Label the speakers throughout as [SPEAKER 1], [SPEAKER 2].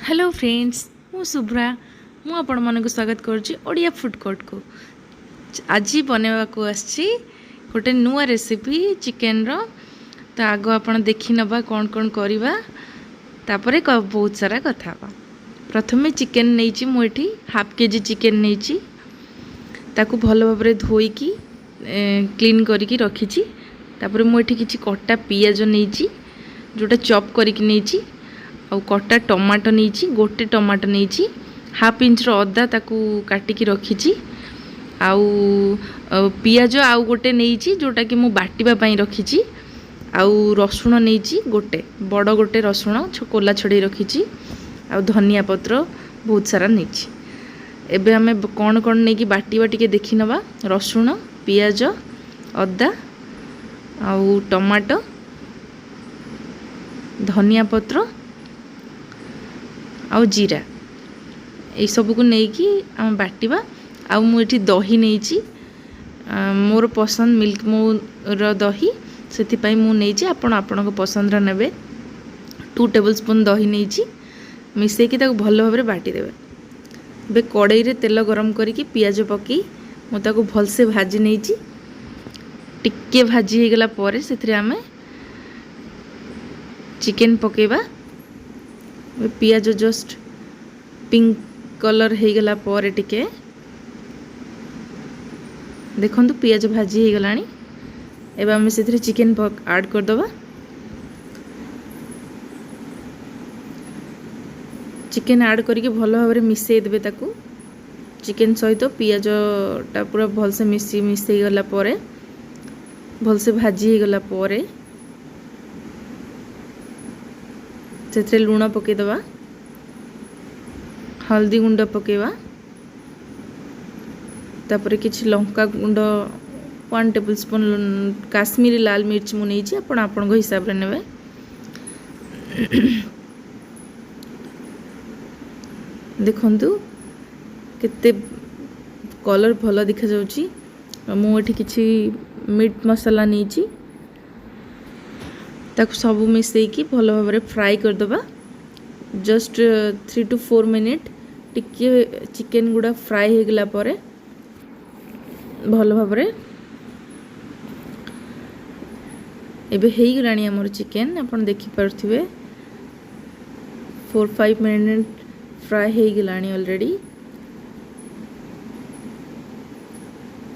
[SPEAKER 1] Hello friends मु शुभ्रा मु आपण मन को स्वागत करुच्ची ओडिया फूड कोर्ट को। आज बनवा को आसी गोटे नुआ रेसिपी चिकेन रो। तो आग आपण देखि नबा कौन कौन करवा तापरे बहुत सारा कथा। प्रथमे चिकेन नहीं मुझे हाफ केजी चिकेन नहीं ताकू भल भाव धोईकी क्लीन करके रखी। तापर मुझे किसी कटा पियाज नहीं जोटा चॉप करके नहीं आ कटा टमाटो नहीं गोटे टमाटो नहीं हाफ इंच अदा ताकू काटिकी रखी। आउ पियाज आउ गोटे नहीं जोटा कि मु बाटिबा पई रखी। आउ रसुण नहीं गोटे बड़ गोटे रसुण कोला छड़े रखी। आउ धनिया पत्र बहुत सारा नहीं। एबे हमें कौन कौन नहीं बाटिबा टिके देखि नबा। रसुण पियाज अदा आउ टमाटो धनिया पत्र आउ जीरा ये सब को लेकिन आम बाटिबा। आउ मुझे दही नहीं मोर पसंद मिल्क मोर दही से मुझे आपण पसंद ने 2 टेबल स्पून दही नहीं मिसेकी भल भाव बाटिदेवे। बे कड़ाई रे तेल गरम करके पियाज पकई मुझे भलसे भाजी नहीं टिके भाजी हो गला से आम चिकेन पकेबा। पियाज जस्ट पिंक कलर हो गला टिके देखो पियाज भाजी हो गलानी। एबे आम से चिकेन ऐड करदबा। चिकेन ऐड करके भल भाव मिसई देबे ताकू चिकेन सहित पियाज टा पूरा भलसे मिसई गला भलसे भाजी हो गला से लुण पकईदबा हल्दी गुंड पकेवा तापर किछि लंका गुंड 1 टेबल स्पून काश्मीरी लाल मिर्च मु नहीं आपण हिसाब रे नेबे। देखंतु केते कलर भल दिखा जाउची। मु एठी किछि मीट मसाला नहीं ताकू सब मिसईकी भल भाव फ्राई करदबा। जस्ट 3 to 4 मिनिट टिके चिकेन गुड़ा फ्राई हो गला भल भाव एबे हो गलानी हमर चिकेन आपण देखि पारथिबे 4-5 मिनिट फ्राई हो गलानी ऑलरेडी।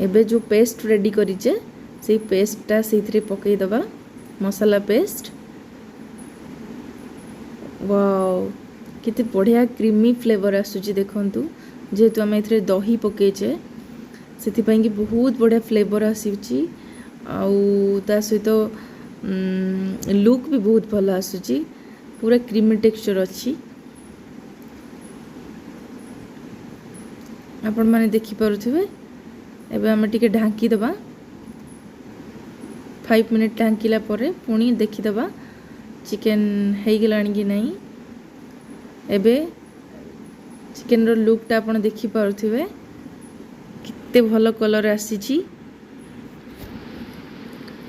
[SPEAKER 1] एबे जो पेस्ट रेडी करिचे से पेस्टटा से पकई दबा मसाला पेस्ट। वाओ कितने बढ़िया क्रीमी फ्लेवर आसूची देखंतु जेहेतु आम ए दही पकईचे से कि बहुत बढ़िया फ्लेवर आसूची। आउ ता सहित लुक भी बहुत भल आसूची पूरा क्रीमी टेक्सचर अच्छी आपण माने देखि पारुथिबे। एबे आम टिके ढांकी दबा 5 मिनिट ढांकिला परे पुणी देखिदबा चिकेन हो गलानी कि नहीं। एबे चिकेन रो लुकटा आपण देखि पारुथिबे कितने भल कलर आसीची।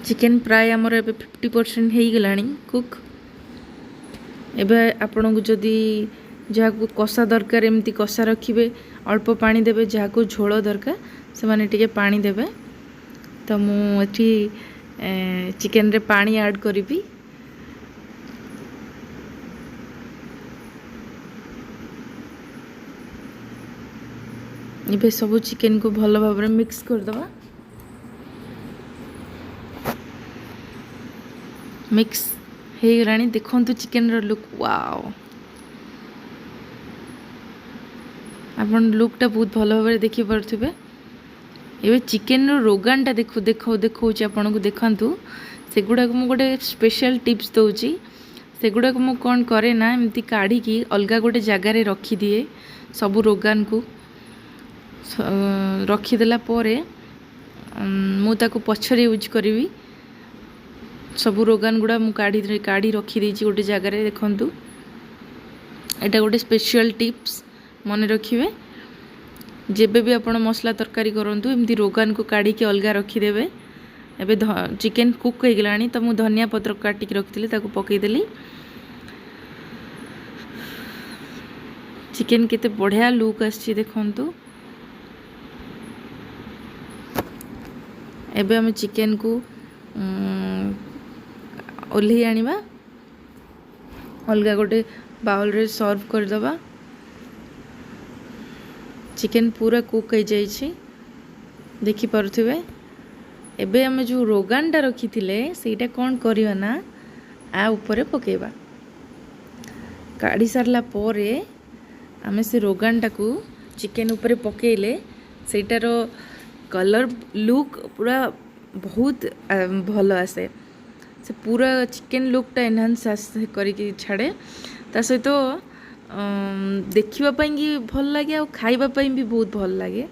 [SPEAKER 1] चिकेन प्राय आमर एबे 50% हो गलानी कुक। एबे आपण को जदी जहाँ को कषा दरकार एमती कषा रखिबे अल्प पानी देबे जहाँ को झोल दरकार से माने टिके पानी देबे। तो मु एठी चिकेन रे पानी ऐड करिबी। इबे सब चिकेन को भल भाव मिक्स करदबा। मिक्स हो गलानी देखंतु चिकेन रो लुक वाओ आपन लुकटा बहुत भल भाव देखि पारथिबे। एबे चिकेन रो रोगानटा देखो आपन को देखंतु सेगुडा को मु गोटे स्पेशल टिप्स दउची। सेगुडा को मु कोन करे ना एमती काढ़ी की अलगा गोटे जगह रे रखी दिए सब रोगान को रखीदेला मु ताको पछरे यूज करी सब रोगान गुड़ा मु काढ़ी रखी देछि गोटे जगह रे। देखंतु एटा गोटे स्पेशल टिप्स मन रखिए जेबे भी आपण मसला तरकारी करंतु एमती रोगान को काढ़ी के अलगा रखीदेवे। एबे चिकेन कुक हो गलानी तो मु धनिया पत्र काटिक रखिली ताको पकईदेली। चिकेन केते बढ़िया लुक आछि देखंतु। एबे हम चिकेन को ओल्हे आनिबा अलगा गोटे बाउल रे सर्व कर दबा। चिकेन पूरा कुक हो जाइए देखि पारुथिबे। एबे हम जो रोगानटा रखी थिले सेटा कौन करिवा ना आ ऊपर पकेबा। काढ़ी सारला परे आमे से रोगानटा को चिकेन ऊपर पकेले सेटार कलर लुक पूरा बहुत भल आसे। से पूरा चिकेन लुकटा एनहांस करके छाड़े ता सहित देखिबा पई कि भल लागे आ खाइबा पई भी बहुत भल लागे।